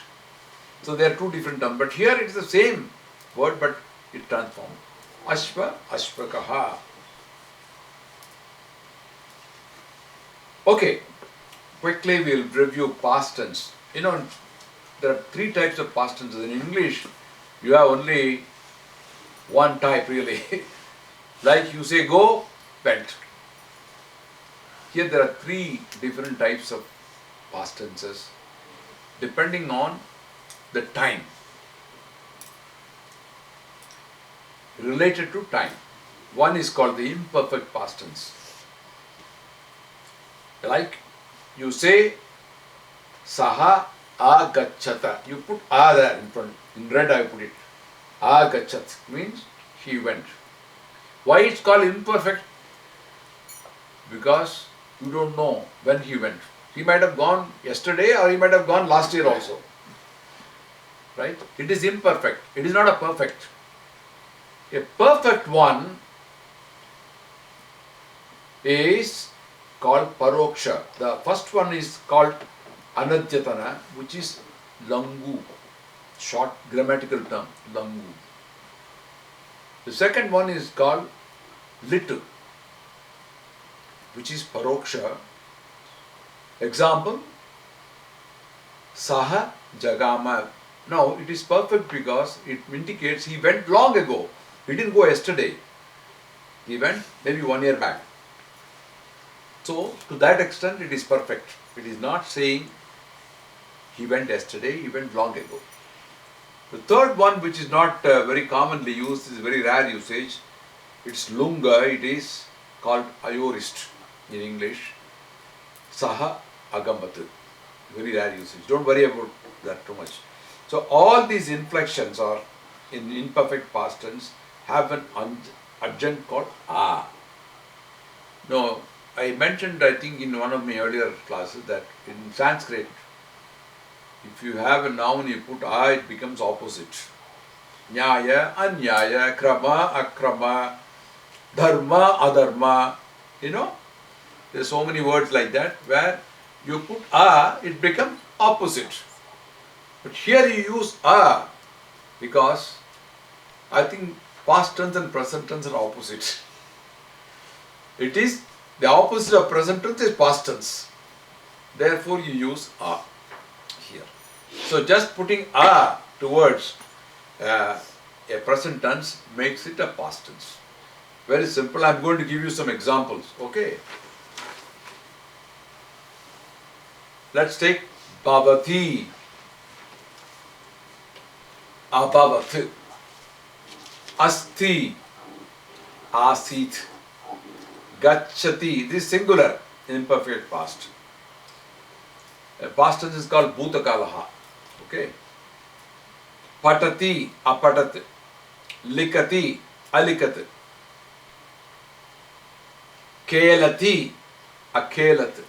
So there are two different terms. But here it is the same word, but it transformed. Ashva, ashvakaha. Okay, quickly we will review past tense. You know, there are three types of past tenses. In English, you have only one type really. Like you say go, went. Here there are three different types of past tenses depending on the time, related to time. One is called the imperfect past tense. Like you say saha agacchata. You put a there in front. In red I put it. Agachat means he went. Why it's called imperfect? Because you don't know when he went. He might have gone yesterday or he might have gone last year also. Right? It is imperfect. It is not a perfect. A perfect one is called paroksha. The first one is called anadyatana, which is langu. Short grammatical term, langu. The second one is called litu, which is paroksha. Example, saha jagama. Now it is perfect because it indicates he went long ago. He didn't go yesterday. He went maybe 1 year back. So to that extent it is perfect. It is not saying he went yesterday, he went long ago. The third one, which is not very commonly used, is very rare usage. It's lunga. It is called aorist in English. Saha agamatu. Very rare usage. Don't worry about that too much. So all these inflections are in imperfect past tense have an adjunct called a. No, I mentioned, I think in one of my earlier classes, that in Sanskrit, if you have a noun, you put a, it becomes opposite. Nyaya, anyaya, krama, akrama, dharma, adharma. You know, there are so many words like that where you put a, it becomes opposite. But here you use a because I think past tense and present tense are opposite. It is the opposite of present tense is past tense. Therefore you use a here. So just putting a towards a present tense makes it a past tense. Very simple. I am going to give you some examples. Okay. Let's take bhavati, abhavat, asti, asit, gacchati. This is singular, imperfect past. Past tense is called bhutakalaha. Okay. Patati, apatat, likati, alikat, kelati, akelat,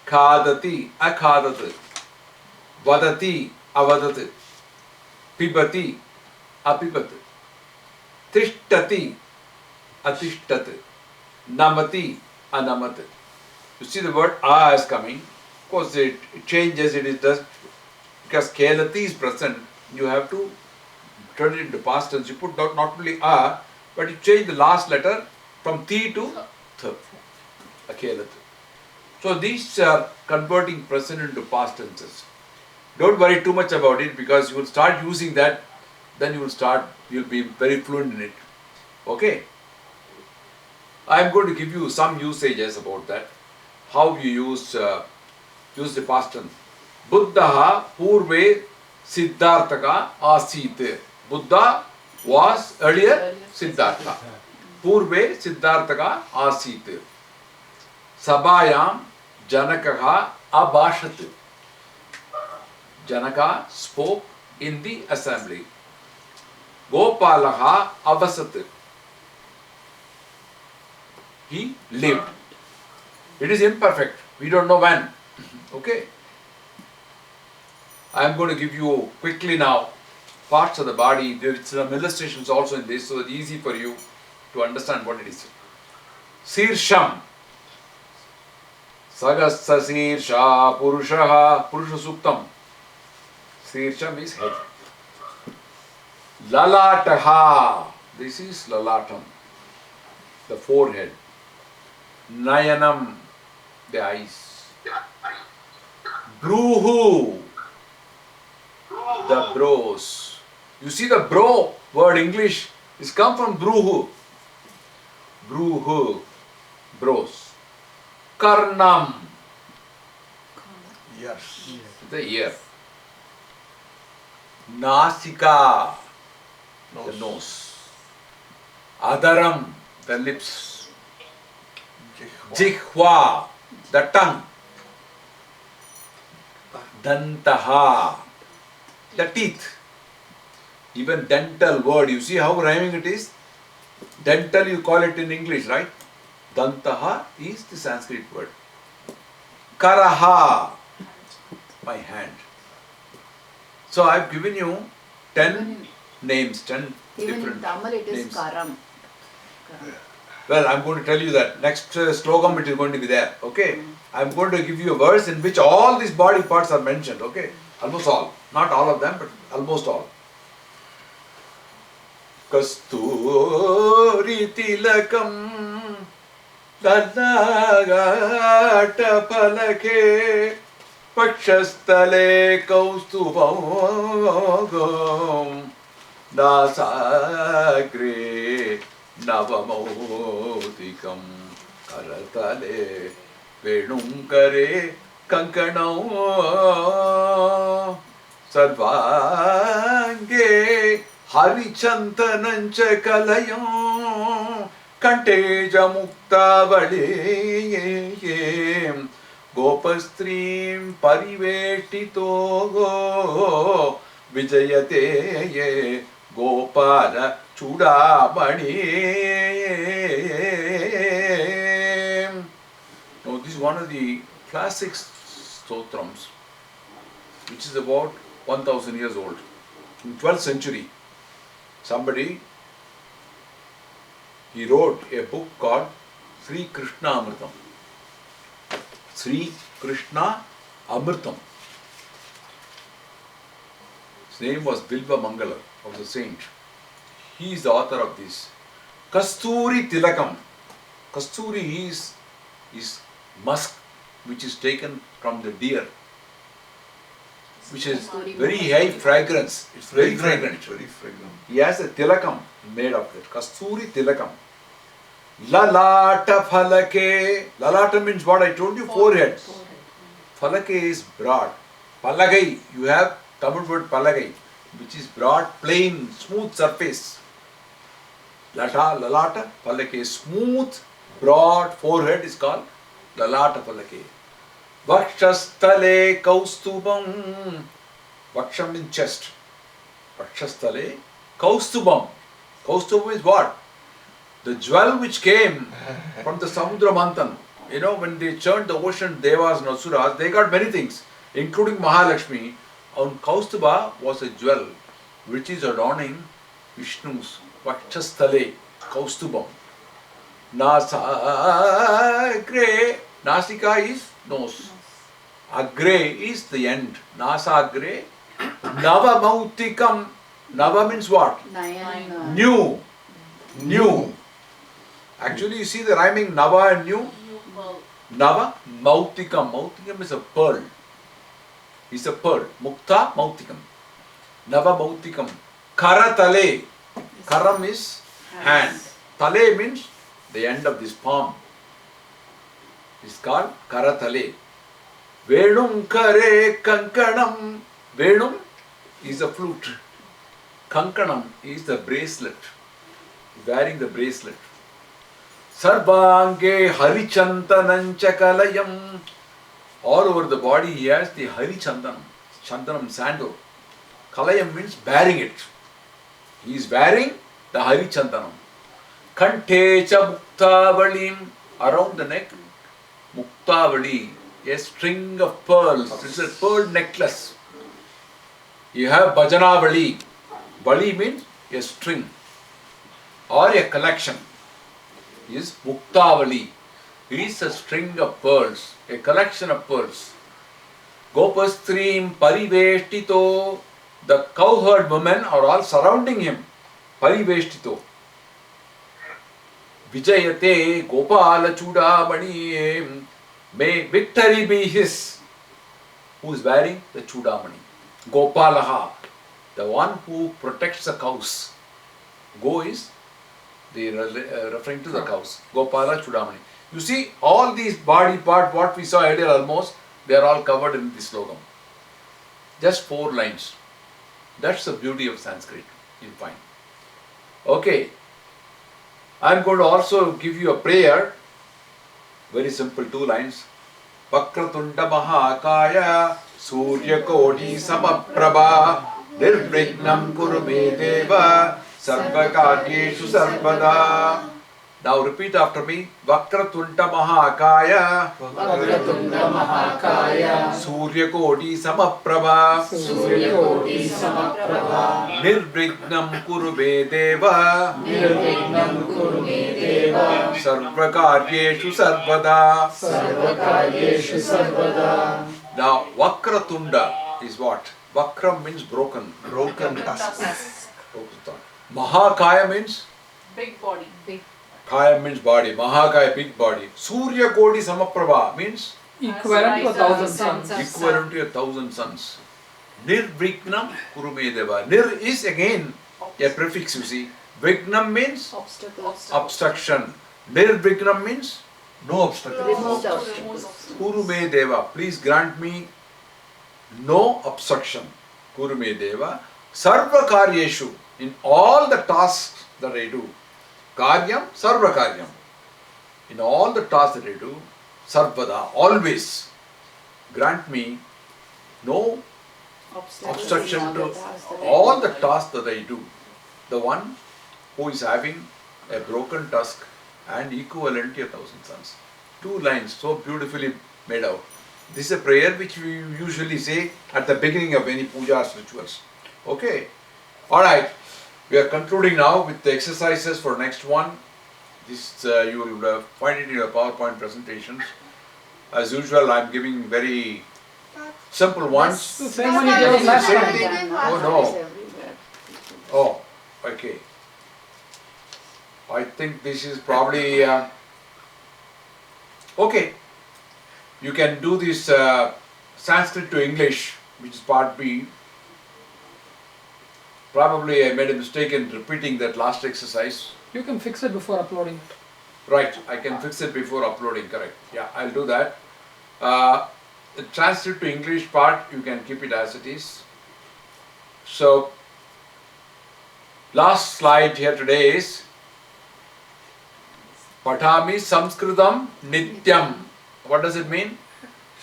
khadati, akhadat, vadati, avadat, pibati, apipat, tishtati, atishtat, namati, anamat. You see the word a is coming. Of course it changes, it is just because kelati is present, you have to turn it into past tense. You put not only a, but you change the last letter from ti to th. Akelat. So these are converting present into past tenses. Don't worry too much about it because you will start using that, then you will be very fluent in it. Okay? I am going to give you some usages about that. How you use the past tense. Buddha purve Siddharthaka asit. Buddha was earlier Siddhartha. Purve Siddharthaka asit. Sabhayam Janakaha abhashat. Janaka spoke in the assembly. Gopalaha avasat. He lived. It is imperfect. We don't know when. Okay? I am going to give you quickly now parts of the body. There are some illustrations also in this, so it's easy for you to understand what it is. Sirsham. Sagasa Sirsha Purushaha Purusha Suktam. Sirsham is head. Lalataha. This is Lalatam, the forehead. Nayanam, the eyes. Bruhu, the brows. You see the bro word English is come from bruhu. Bruhu, brows. Karnam, Yes. the ear. Nasika, the nose. Adaram, the lips. Jihva, the tongue. Dantaha, the teeth. Even dental word, you see how rhyming it is? Dental you call it in English, right? Dantaha is the Sanskrit word. Karaha, my hand. So I have given you 10 names, 10 Even in different Tamil it is names. Karam. Well, I'm going to tell you that next slogam it is going to be there. Okay, I'm going to give you a verse in which all these body parts are mentioned. Okay, almost all, not all of them, but almost all. Kasturi tilakam dadagata palake pakshastale kaustubam dasagre Navamotikam Karatale Venunkare Kankanau Sarvange Harichantanancha Kalayam Kanteja Muktavali Gopastrim Parivetito Vijayate Gopala Chudamani. Now this is one of the classic stotrams which is about 1000 years old. In 12th century, somebody, he wrote a book called Sri Krishna Amritam. Sri Krishna Amritam. His name was Bilva Mangala, of the saint. He is the author of this. Kasturi Tilakam. Kasturi is musk which is taken from the deer, which is very high fragrance. It's very fragrant. Very fragrant. He has a tilakam made of it. Kasturi Tilakam. Lalata Phalake. Lalata means what I told you, forehead. Phalake is broad. Palagai, you have Tamil word Palagai, which is broad, plain, smooth surface. Lalata, Phalake, smooth, broad forehead is called Lalata Phalake. Vakshastale Kaustubam. Vaksham means chest. Vakshastale Kaustubam. Kaustubam is what? The jewel which came from the Samudra Manthan. You know, when they churned the ocean, Devas and Asuras, they got many things, including Mahalakshmi. On Kaustuba was a jewel which is adorning Vishnu's Vakshastale Kaustubam. Nasagre. Nasika is nose. Agre is the end. Nasagre. Nava Mautikam. Nava means what? Nayan. New. New. Actually, you see the rhyming Nava and new? Nava Mautikam. Mautikam is a pearl. It's a pearl. Mukta Mautikam. Nava Mautikam. Karatale. Karam is hand. Tale means the end of this palm. It's called Karatale. Venum Kare Kankanam. Venum is a flute. Kankanam is the bracelet. Wearing the bracelet. Sarvange Harichantananchakalayam. All over the body he has the Harichandanam. Chandanam sandal. Kalayam means bearing it. He is wearing the Harichandanam. Kantecha Muktavalim. Around the neck. Muktavali. A string of pearls. It's a pearl necklace. You have Bhajanavali. Vali means a string or a collection. Is Muktavali. It is a string of pearls, a collection of pearls. Gopastrim Pariveshtito. The cowherd women are all surrounding him. Pariveshtito. Vijayate Gopala Chudamani. May victory be his. Who is wearing the Chudamani? Gopalaha. The one who protects the cows. Go is referring to the cows. Gopala Chudamani. You see, all these body part, what we saw earlier almost, they are all covered in this slogan. Just 4 lines. That's the beauty of Sanskrit. You'll find. Okay. I'm going to also give you a prayer. Very simple, 2 lines. Vakratunda Mahakaya Surya Kodi Samaprabha Nirvignam Kuru Me Deva Sarvakaryeshu Sarvada. Now repeat after me. Vakratunda Mahakaya Vakratunda Mahakaya Surya Kodi Samaprabha Surya Koti Samaprabha Nirvignam Kuru Me Deva Nirvignam Kuru Me Deva Sarvakaryeshu Sarvada. Sarvakaryeshu Sarvada. Now Vakratunda is what? Vakram means broken. Broken tusk. Mahakaya means? Big body. Big. Kaya means body. Mahakaya, big body. Surya Kodi Samaprabha means? Equivalent to 1,000 Suns. suns. Equivalent to 1,000 suns. Nirvignam Kurumedeva. Nir is again a prefix, you see. Vignam means obstruction. Nirvignam means no obstruction. Kurumedeva. Please grant me no obstruction. Kurumedeva. Sarva Karyeshu. In all the tasks that I do. Karyam, Sarva Karyam. In all the tasks that I do, Sarvada, always grant me no obstruction to all the tasks that I do. The one who is having a broken tusk and equivalent to 1,000 suns. 2 lines, so beautifully made out. This is a prayer which we usually say at the beginning of any pujas rituals. Okay. Alright. We are concluding now with the exercises for next one. This you will find it in your PowerPoint presentations. As usual, I am giving very simple ones. The same one you gave us last Same time. thing. Oh no. Oh, okay. I think this is probably okay. You can do this Sanskrit to English, which is part B. Probably I made a mistake in repeating that last exercise. You can fix it before uploading it. Right, I can fix it before uploading, correct. Yeah, I'll do that. The Sanskrit to English part, you can keep it as it is. So, last slide here today is Patami Samskritam Nityam. What does it mean?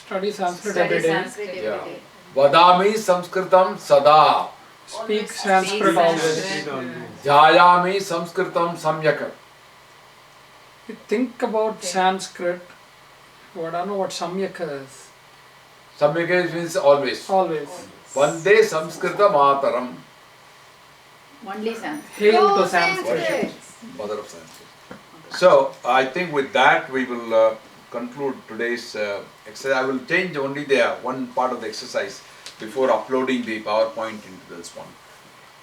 Study Sanskrit Study every day. Sanskrit every Yeah. day. Vadami Samskritam Sada. Speak Sanskrit always. Jayami Samskritam Samyaka. You think about Sanskrit, but I don't know what Samyaka is. Samyaka means always. Always. Vande Samskrita Mataram. Only Sanskrit. Hail to Sanskrit. Mother of Sanskrit. So, I think with that we will conclude today's exercise. I will change only the one part of the exercise before uploading the PowerPoint into this one.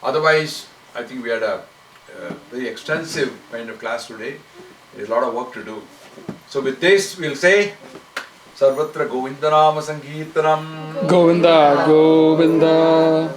Otherwise, I think we had a very extensive kind of class today. There is a lot of work to do. So with this, we will say, Sarvatra Govindanama Sankirtanam. Govinda, Govinda.